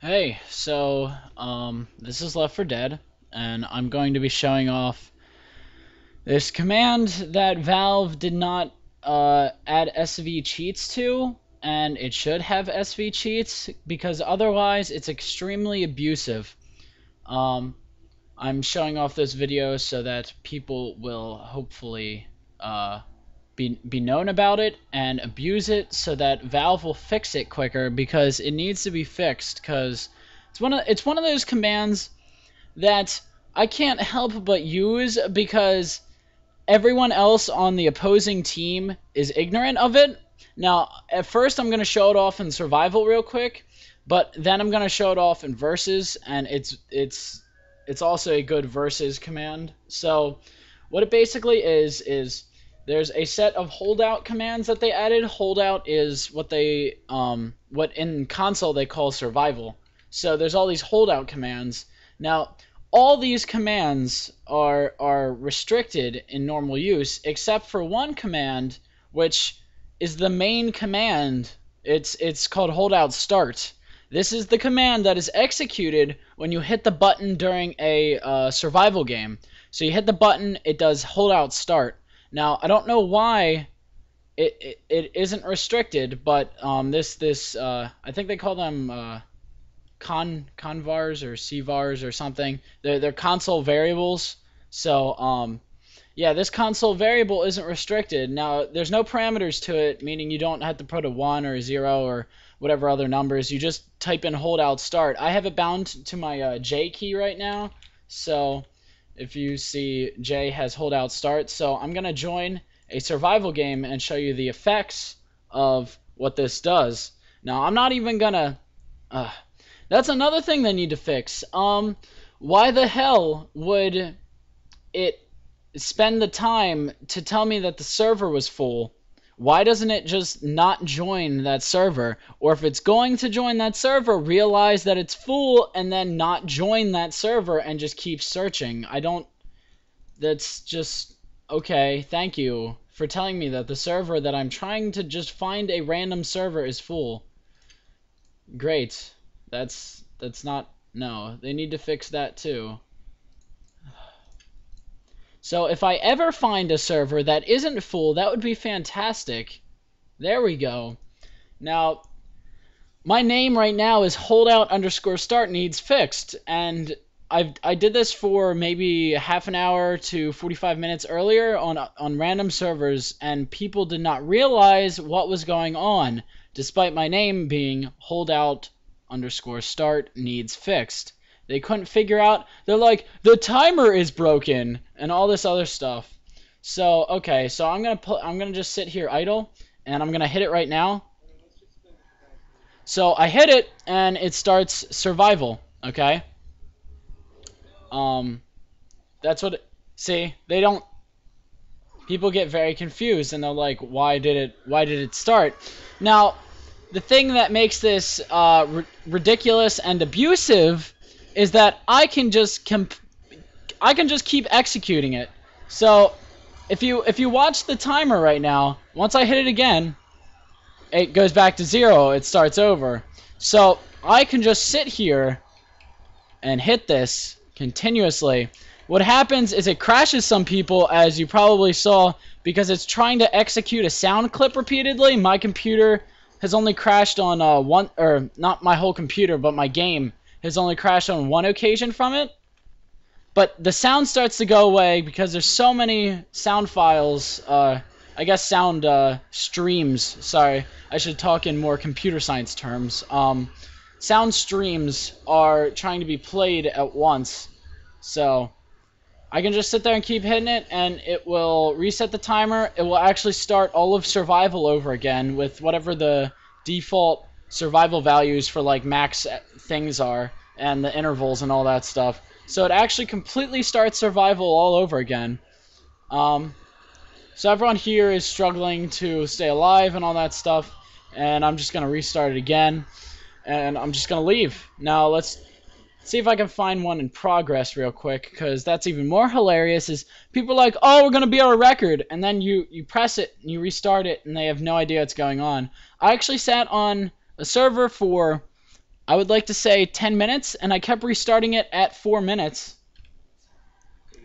Hey, this is Left4Dead, and I'm going to be showing off this command that Valve did not add SV cheats to, and it should have SV cheats because otherwise it's extremely abusive. Um, I'm showing off this video so that people will hopefully be known about it and abuse it so that Valve will fix it quicker because it needs to be fixed because it's one of those commands that I can't help but use because everyone else on the opposing team is ignorant of it. Now, at first I'm going to show it off in survival real quick, but then I'm going to show it off in versus, and it's also a good versus command. So what it basically is there's a set of holdout commands that they added. Holdout is what what in console they call survival. So there's all these holdout commands. Now, all these commands are restricted in normal use, except for one command, which is the main command. It's called holdout start. This is the command that is executed when you hit the button during a survival game. So you hit the button, it does holdout start. Now, I don't know why it isn't restricted, but I think they call them convars or cvars or something. They're console variables. So yeah, this console variable isn't restricted. Now, there's no parameters to it, meaning you don't have to put a 1 or a 0 or whatever other numbers. You just type in holdout start. I have it bound to my J key right now, so if you see J has holdout start. So I'm going to join a survival game and show you the effects of what this does. Now, I'm not even going to... that's another thing they need to fix. Why the hell would it spend the time to tell me that the server was full? Why doesn't it just not join that server? Or if it's going to join that server, realize that it's full and then not join that server and just keep searching. That's just... Okay, thank you for telling me that the server that I'm trying to just find a random server is full. Great. That's not... No, they need to fix that too. So if I ever find a server that isn't full, that would be fantastic. There we go. Now, my name right now is holdout_start needs fixed, and I did this for maybe half an hour to 45 minutes earlier on random servers, and people did not realize what was going on, despite my name being holdout_start needs fixed. They couldn't figure out. They're like, the timer is broken and all this other stuff. So okay, so I'm gonna just sit here idle, and I'm gonna hit it right now. So I hit it and it starts survival. Okay. That's what. See, they don't. People get very confused and they're like, why did it start? Now, the thing that makes this ridiculous and abusive is that I can just keep executing it. So if you watch the timer right now, once I hit it again, it goes back to 0. It starts over. So I can just sit here and hit this continuously. What happens is it crashes some people, as you probably saw, because it's trying to execute a sound clip repeatedly. My computer has only crashed on one, or not my whole computer, but my game has only crashed on one occasion from it. But the sound starts to go away because there's so many sound files, I guess sound streams. Sorry, I should talk in more computer science terms. Sound streams are trying to be played at once. So I can just sit there and keep hitting it, and it will reset the timer. It will actually start all of survival over again with whatever the default survival values for like max things are, and the intervals and all that stuff. So it actually completely starts survival all over again. So everyone here is struggling to stay alive and all that stuff, and I'm just going to restart it again, and I'm just going to leave. Now let's see if I can find one in progress real quick, because that's even more hilarious. Is people are like, oh, we're going to be on a record, and then you press it and you restart it and they have no idea what's going on. I actually sat on a server for I would like to say 10 minutes, and I kept restarting it at 4 minutes. 5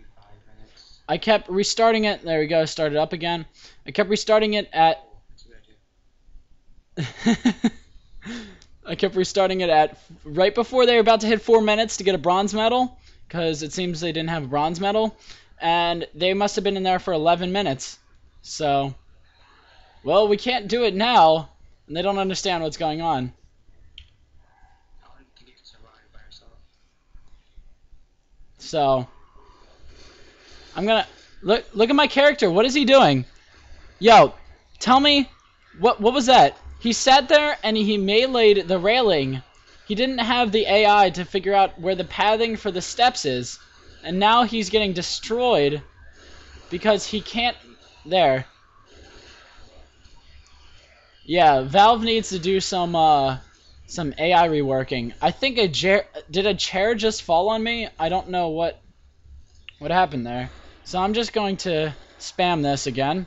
minutes. I kept restarting it. There we go. Started up again. I kept restarting it at... I kept restarting it at right before they were about to hit 4 minutes to get a bronze medal, because it seems they didn't have a bronze medal, and they must have been in there for 11 minutes. So, well, we can't do it now, and they don't understand what's going on. I don't think you can survive by yourself. So, I'm gonna look at my character. What is he doing? Yo, tell me, what was that? He sat there and he meleeed the railing. He didn't have the AI to figure out where the pathing for the steps is, and now he's getting destroyed because he can't. There. Yeah, Valve needs to do some AI reworking. I think did a chair just fall on me? I don't know what happened there. So I'm just going to spam this again.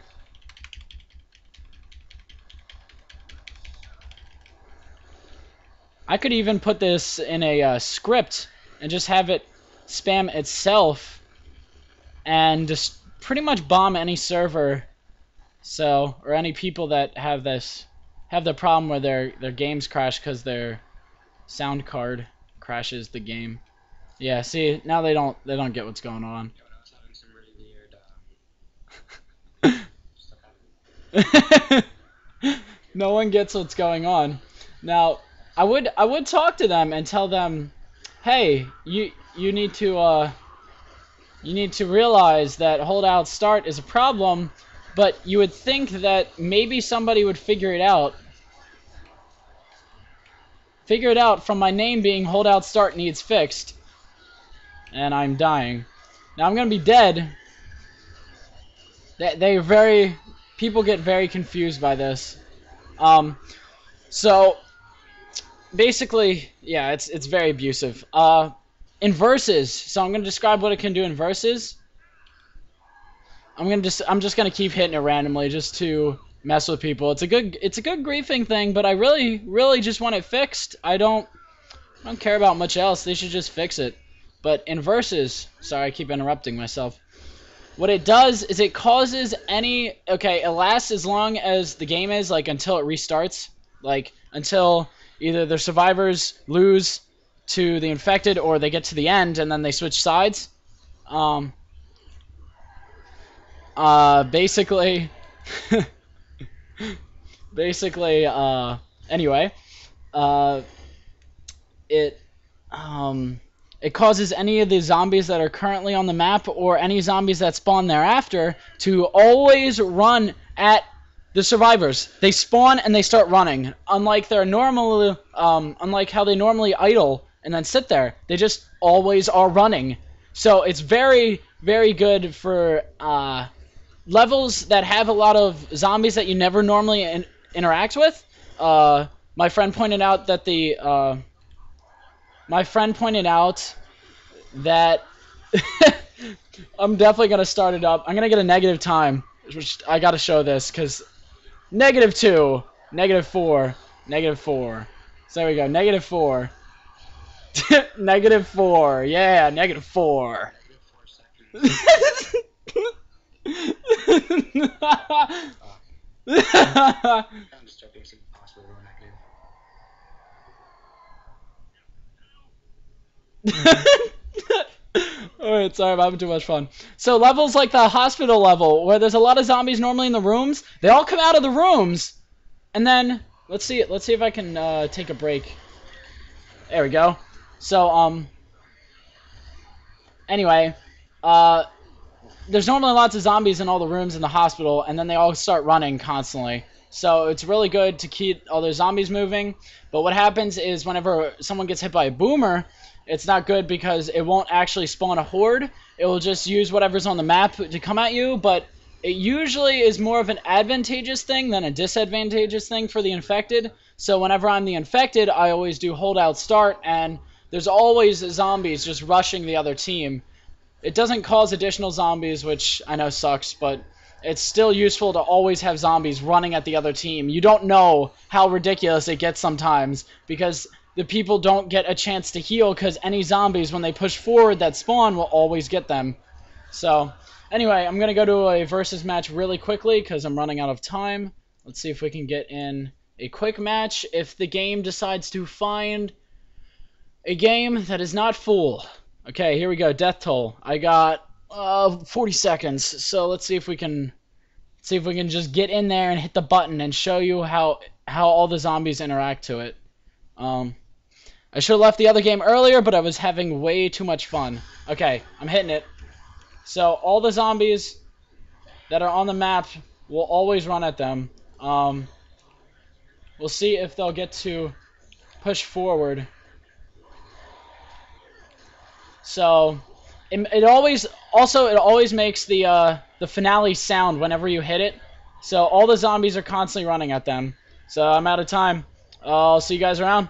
I could even put this in a script and just have it spam itself and just pretty much bomb any server, so, or any people that have the problem where their games crash because their sound card crashes the game. Yeah, see, now they don't get what's going on. Yeah, I was having some really weird stuff happen. No one gets what's going on. Now, I would talk to them and tell them, hey, you need to realize that holdout start is a problem, but you would think that maybe somebody would figure it out. Figure it out from my name being holdout start needs fixed. And I'm dying. Now I'm gonna be dead. People get very confused by this. So basically, yeah, it's very abusive. In versus, so I'm gonna describe what it can do in versus. I'm just gonna keep hitting it randomly just to mess with people. It's a good griefing thing, but I really just want it fixed. I don't care about much else. They should just fix it. But in versus, sorry, I keep interrupting myself. What it does is it causes any... Okay, it lasts as long as the game is, like, until it restarts. Like, until either the survivors lose to the infected or they get to the end and then they switch sides. Basically... anyway. It causes any of the zombies that are currently on the map or any zombies that spawn thereafter to always run at the survivors. They spawn and they start running. Unlike how they normally idle and then sit there. They just always are running. So it's very, very good for levels that have a lot of zombies that you never normally interact with. My friend pointed out that I'm definitely going to start it up. I'm going to get a negative time, which I got to show this, because -2, -4, -4. So there we go, -4. -4, yeah, -4. I'm just joking, it's impossible to go negative. Alright, sorry, I'm having too much fun. So levels like the hospital level, where there's a lot of zombies normally in the rooms, they all come out of the rooms, and then let's see if I can take a break. There we go. So anyway, there's normally lots of zombies in all the rooms in the hospital, and then they all start running constantly. So it's really good to keep all those zombies moving. But what happens is whenever someone gets hit by a boomer, it's not good because it won't actually spawn a horde. It will just use whatever's on the map to come at you, but it usually is more of an advantageous thing than a disadvantageous thing for the infected. So whenever I'm the infected, I always do holdout start, and there's always zombies just rushing the other team. It doesn't cause additional zombies, which I know sucks, but it's still useful to always have zombies running at the other team. You don't know how ridiculous it gets sometimes, because the people don't get a chance to heal because any zombies, when they push forward that spawn, will always get them. So, anyway, I'm going to go to a versus match really quickly because I'm running out of time. Let's see if we can get in a quick match. If the game decides to find a game that is not full. Okay, here we go. Death toll. I got 40 seconds. So let's see if we can just get in there and hit the button and show you how all the zombies interact to it. I should have left the other game earlier, but I was having way too much fun. Okay, I'm hitting it. So all the zombies that are on the map will always run at them. We'll see if they'll get to push forward. So it always makes the finale sound whenever you hit it. So all the zombies are constantly running at them. So I'm out of time. I'll see you guys around.